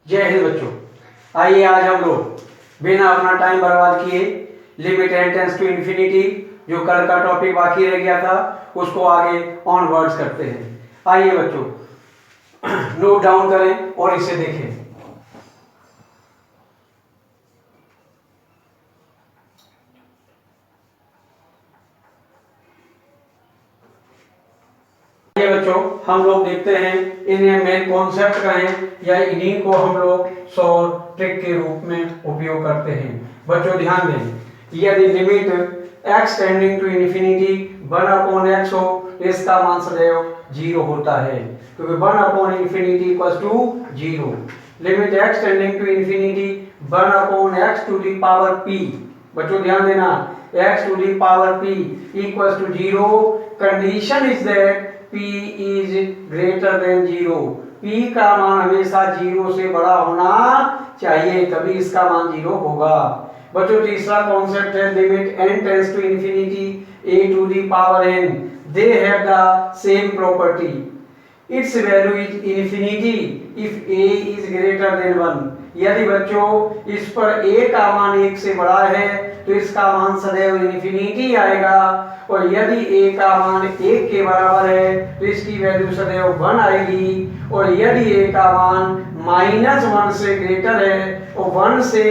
जय हिंद बच्चों। आइए आज हम लोग बिना अपना टाइम बर्बाद किए limit n tends to infinity जो कल का टॉपिक बाकी रह गया था उसको आगे ऑनवर्ड्स करते हैं। आइए बच्चों नोट डाउन करें और इसे देखें। ये बच्चों हम लोग देखते हैं इन्हें मेन कॉन्सेप्ट कहें या इन्हीं को हम लोग सॉल्व ट्रिक के रूप में उपयोग करते हैं। बच्चों ध्यान दें, यदि limit x tending to infinity 1/x हो तो इसका मान सदैव 0 होता है, क्योंकि 1/इन्फिनिटी equals to 0। Limit x tending to infinity 1/x to the power p, बच्चों ध्यान देना, x to the power p equals to 0। Condition is that p is greater than 0। p का मान हमेशा 0 से बड़ा होना चाहिए, तभी इसका मान 0 होगा। बच्चों तीसरा कॉन्सेप्ट है limit n tends to infinity a to the power n, they have the same property, its value is infinity if a is greater than 1। यदि बच्चों इस पर a का मान 1 से बड़ा है तो इसका मान सदैव इन्फिनिटी आएगा, और यदि a का मान 1 के बराबर है तो इसकी वैल्यू सदैव 1 आएगी, और यदि a का मान -1 से ग्रेटर है और 1 से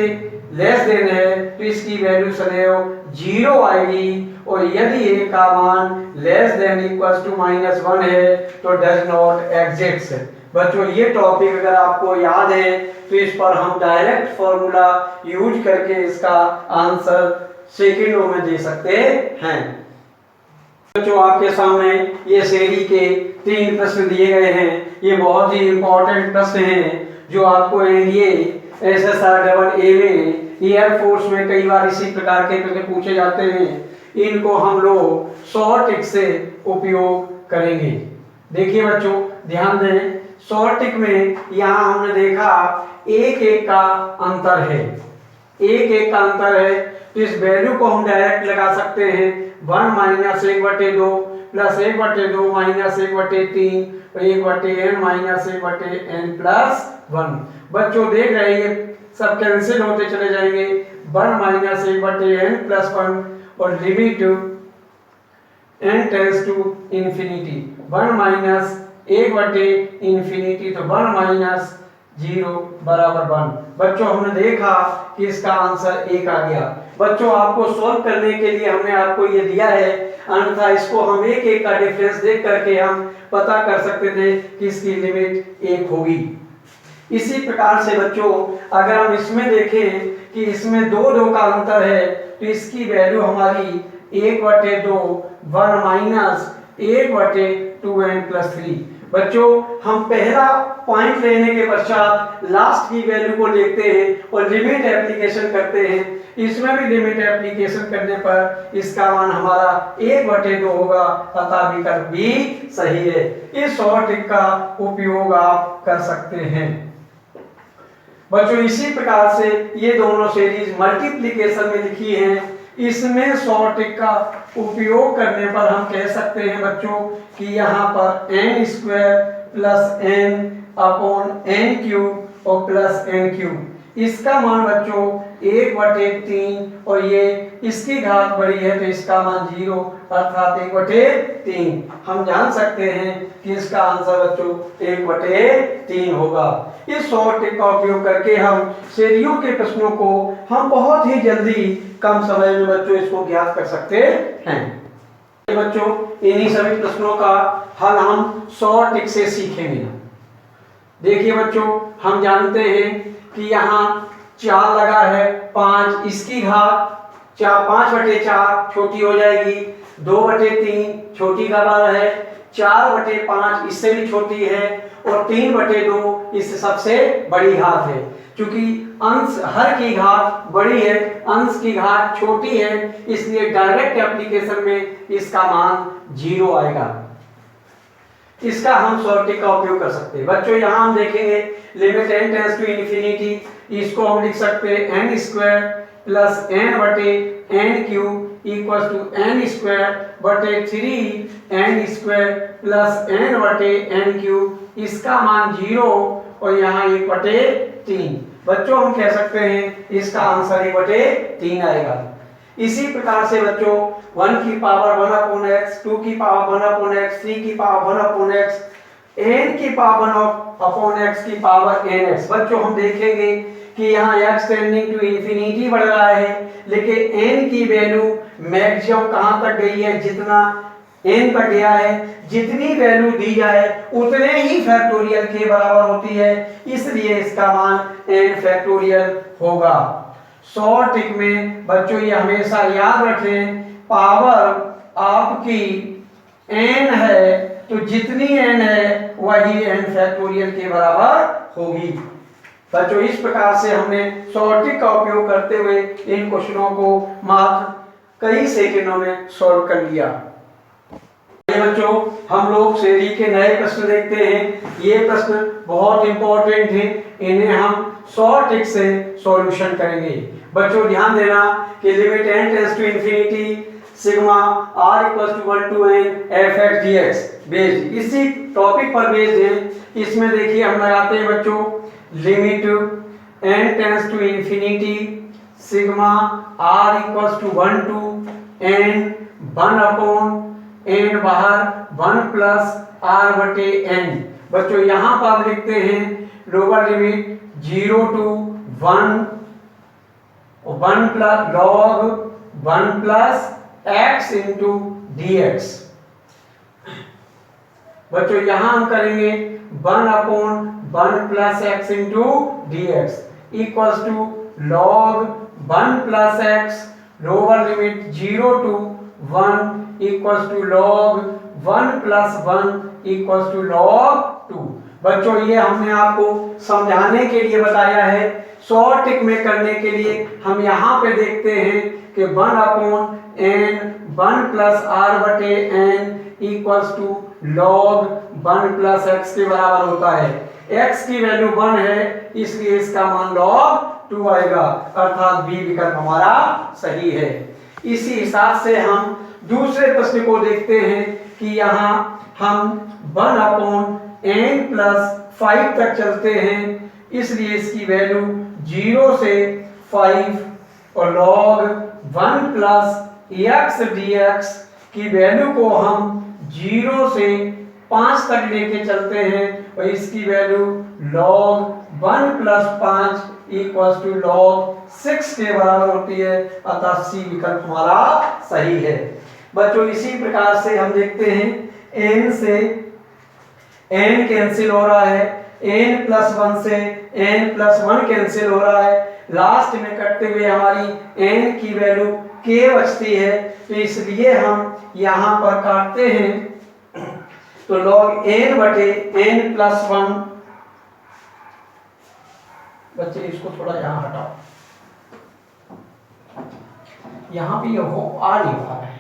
लेस देन है तो इसकी वैल्यू सदैव 0 आएगी, और यदि a का मान लेस देन इक्वल्स टू -1 है तो डज नॉट एग्जिस्ट। बच्चों ये टॉपिक अगर आपको याद है तो इस पर हम डायरेक्ट फॉर्मूला यूज करके इसका आंसर सेकंडों में दे सकते हैं। बच्चों आपके सामने ये सेरी के 3 प्रश्न दिए गए हैं। ये बहुत ही इंपॉर्टेंट प्रश्न हैं जो आपको एनडीए SSR-AA में एयरफोर्स में कई बार इसी प्रकार के प्रश्न पूछे जाते हैं। इनको हम लोग शॉर्ट ट्रिक से उपयोग करेंगे। देखिए बच्चों ध्यान दें, शॉर्ट ट्रिक में यहाँ हमने देखा 1-1 का अंतर है, 1-1 का अंतर है तो इस वैल्यू को हम डायरेक्ट लगा सकते हैं 1 - 1/2 प्लस 1/2 माइनस 1/3 और 1/n माइनस 1/n प्लस 1। बच्चों देख रहे हैं सब कैंसिल होते चले जाएंगे, 1 - 1/n प्लस 1 और limit n tends to infinity 1 - 1/इन्फिनिटी तो 1 - 0 बराबर 1। बच्चों हमने देखा कि इसका आंसर 1 आ गया। बच्चों आपको सॉल्व करने के लिए हमने आपको ये दिया है, अन्यथा इसको हम 1-1 का डिफरेंस देख करके हम पता कर सकते थे कि इसकी लिमिट 1 होगी। इसी प्रकार से बच्चों अगर हम इसमें देखें कि इसमें 2-2 का अंतर है तो इसकी वैल्यू हमारी 1/2 1 - 1/2n प्लस 3। बच्चों हम पहला पॉइंट लेने के पश्चात लास्ट की वैल्यू को देखते हैं और लिमिट एप्लीकेशन करते हैं। इसमें भी लिमिट एप्लीकेशन करने पर इसका मान हमारा 1/2 होगा, अतः विकल्प भी सही है। इस शॉर्ट ट्रिक का उपयोग आप कर सकते हैं। बच्चों इसी प्रकार से ये दोनों सीरीज मल्टीप्लिकेशन में लिखी हैं, इसमें शॉर्ट ट्रिक का उपयोग करने पर हम कह सकते हैं बच्चों कि यहाँ पर n² प्लस n/n³ और प्लस n³ इसका मान बच्चों 1/3 और ये इसकी घात बड़ी है तो इसका मान 0 अर्थात 1/3। हम जान सकते हैं कि इसका आंसर बच्चों 1/3 होगा। इस शॉर्ट ट्रिक का उपयोग करके हम सीरीजों के प्रश्नों को हम बहुत ही जल्दी कम समय में बच्चों इसको ज्ञात कर सकते हैं। बच्चों इन्हीं सभी प्रश्नों का हल हम शॉर्ट ट्रिक से सीखेंगे। देखिए बच्चों हम जानते हैं कि यहाँ 4 लगा है, 5 इसकी घात 5/4 छोटी हो जाएगी, 2/3 छोटी का बार है, 4/5 इससे भी छोटी है और 3/2 इससे सबसे बड़ी घात है। क्योंकि अंश हर की घात बड़ी है, अंश की घात छोटी है, इसलिए डायरेक्ट एप्लीकेशन में इसका मान 0 आएगा। इसका हम शॉर्ट ट्रिक का उपयोग कर सकते हैं। बच्चों यहाँ हम देखेंगे limit n tends to infinity, इसको हम लिख सकते हैं n² plus n/n³ equals to n² बटे 3n² प्लस n/n³। इसका मान 0 और यहाँ 1/3 3। बच्चों हम कह सकते हैं इसका आंसर 1/3 आएगा। इसी प्रकार से बच्चों 1 की पावर 1/x, 2 की पावर 1/x, 3 की पावर 1/x, n की पावर 1/x की पावर nx। बच्चों हम देखेंगे कि यहाँ x टेंडिंग टू इंफिनिटी बढ़ रहा है, लेकिन n की वैल्यू मैक्सिमम कहाँ तक गई है, जितना n तक गया है, जितनी वैल्यू दी जाए उतने ही फैक्टोरियल के बराबर होती है, इसलिए इसका मान n फैक्टोरियल होगा। शॉर्ट ट्रिक में बच्चों ये हमेशा याद रखें, पावर आपकी n है तो जितनी n है वही n फैक्टोरियल के बराबर होगी। बच्चों इस प्रकार से हमने शॉर्ट ट्रिक का उपयोग करते हुए इन क्वेश्चनों को मात्र कई सेकंडों में सॉल्व कर लिया। बच्चों हम लोग श्रेणी के नए प्रश्न देखते हैं। ये प्रश्न बहुत इंपॉर्टेंट हैं, इन्हें हम शॉर्ट ट्रिक से सॉल्यूशन करेंगे। बच्चों ध्यान देना कि limit n tends to infinity sigma r = 1 to n f(x) dx based इसी टॉपिक पर बेस्ड है। इसमें देखिए हम लगाते हैं बच्चों limit n tends to infinity sigma r = 1 to n 1/n बाहर 1 + r/n। बच्चों यहाँ पर आप लिखते हैं lower limit 0 to 1 + log 1 + x into dx। बच्चों यहां हम करेंगे 1/1 + x into dx equals to log 1 + x lower limit 0 to 1 equals to log 1 + 1 equals to log 2। बच्चों ये हमने आपको समझाने के लिए बताया है। शॉर्ट ट्रिक में करने के लिए हम यहाँ पे देखते हैं कि 1/n 1 + r/n equals to log 1 + x के बराबर होता है। x की वैल्यू 1 है इसलिए इसका मान log 2 आएगा, अर्थात बी विकल्प हमारा सही है। इसी हिसाब से हम दूसरे प्रश्न को देखते हैं कि यहाँ हम 1/n + 5 तक चलते हैं, इसलिए इसकी वैल्यू 0 से 5 और log 1 + x dx की वैल्यू को हम 0 से 5 तक लेके चलते हैं और इसकी value log 1 + 5 equals to log 6 के बराबर होती है, अतः सी विकल्प हमारा सही है। बच्चों इसी प्रकार से हम देखते हैं n से n कैंसिल हो रहा है, n + 1 से n + 1 कैंसिल हो रहा है, लास्ट में कटते हुए हमारी n की वैल्यू k बचती है, तो इसलिए हम यहाँ पर काटते हैं तो log n/n + 1। बच्चे इसको थोड़ा यहाँ हटाओ, यहाँ भी हो आ नहीं पा रहा है।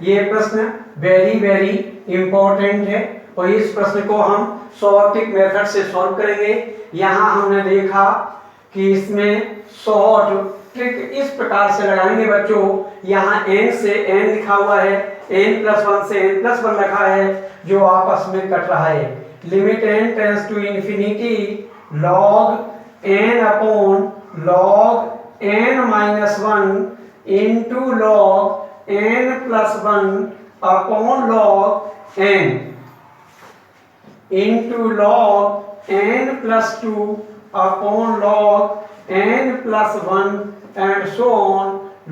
ये प्रश्न वेरी वेरी इंपॉर्टेंट है और इस प्रश्न को हम शॉर्ट ट्रिक मेथड से सॉल्व करेंगे। यहाँ हमने देखा कि इसमें शॉर्ट ट्रिक इस प्रकार से लगाएंगे बच्चों, यहाँ n से n लिखा हुआ है, n + 1 से n + 1 लिखा है जो आपस में कट रहा है। Limit n tends to infinity log n/log n-1 into log n + 1/log n into log n + 2/log n + 1 and so on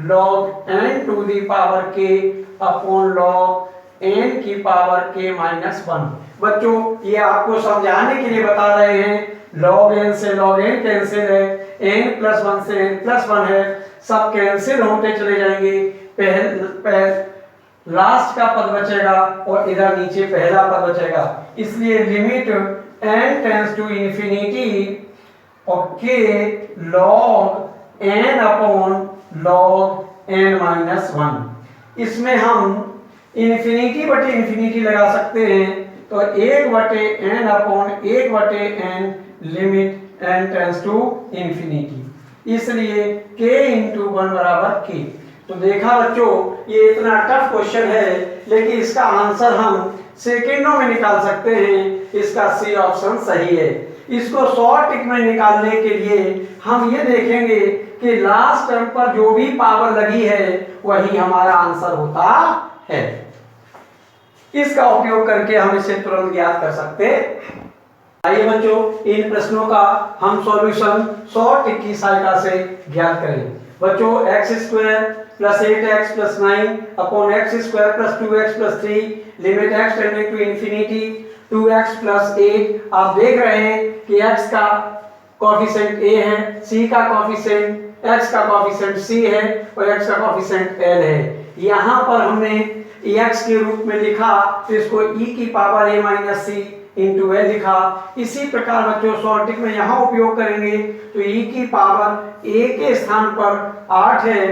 log n to the power k/log n की power k - 1। बच्चों ये आपको समझाने के लिए बता रहे हैं, log n से log n कैंसिल है, n + 1 से n + 1 है, सब कैंसिल होते चले जाएंगे, लास्ट का पद बचेगा और इधर नीचे पहला पद बचेगा, इसलिए limit n tends to infinity और k log n/log n-1। इसमें हम इंफिनिटी लगा सकते हैं, तो 1/n/1/n limit n tends to infinity, इसलिए k × 1 = k। तो देखा बच्चों, ये इतना टफ क्वेश्चन है, लेकिन इसका आंसर हम सेकंडों में निकाल सकते हैं। इसका सी ऑप्शन सही है। इसको शॉर्ट टिक में निकालने के लिए हम ये देखेंगे कि लास्ट टर्म पर जो भी पावर लगी है वही हमारा आंसर होता है। इसका उपयोग करके हम इसे तुरंत ज्ञात कर सकते हैं। आइए बच्चों, इन प्रश्नों का हम सॉल्यूशन शॉर्ट टिक की सहायता से ज्ञात करें। बच्चों, x square plus 8x plus 9 upon x square plus 2x plus 3 limit x tending to infinity 2x plus 8। आप देख रहे हैं कि x का कोएफिशिएंट a है, c का कोएफिशिएंट x का कोएफिशिएंट c है और x का कोएफिशिएंट l है। यहाँ पर हमने x के रूप में लिखा तो इसको e की power a minus c into L लिखा। इसी प्रकार बच्चों शॉर्ट टिक में यहाँ उपयोग करेंगे तो e की पावर a के स्थान पर 8 है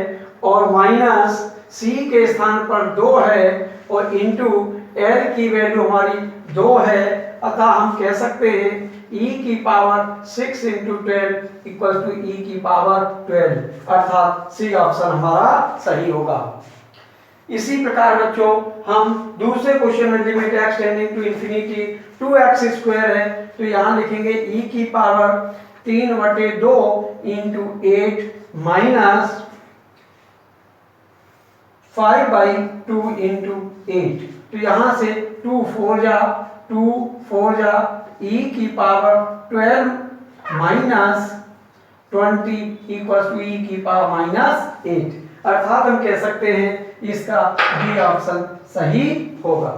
और माइनस c के स्थान पर 2 है और इंटू l की वैल्यू हमारी 2 है। अतः हम कह सकते हैं e की power 6 into 12 equal to e की पावर 12, अर्थात सी ऑप्शन हमारा सही होगा। इसी प्रकार बच्चों हम दूसरे क्वेश्चन में limit x tending to infinity 2x square है तो यहाँ लिखेंगे e की पावर 3/2 इंटू 8 माइनस 5/2 इंटू 8। तो यहाँ से 2 4 जा e की power 12 minus 20 equal to e की पावर माइनस 8, अर्थात हम कह सकते हैं इसका बी ऑप्शन सही होगा।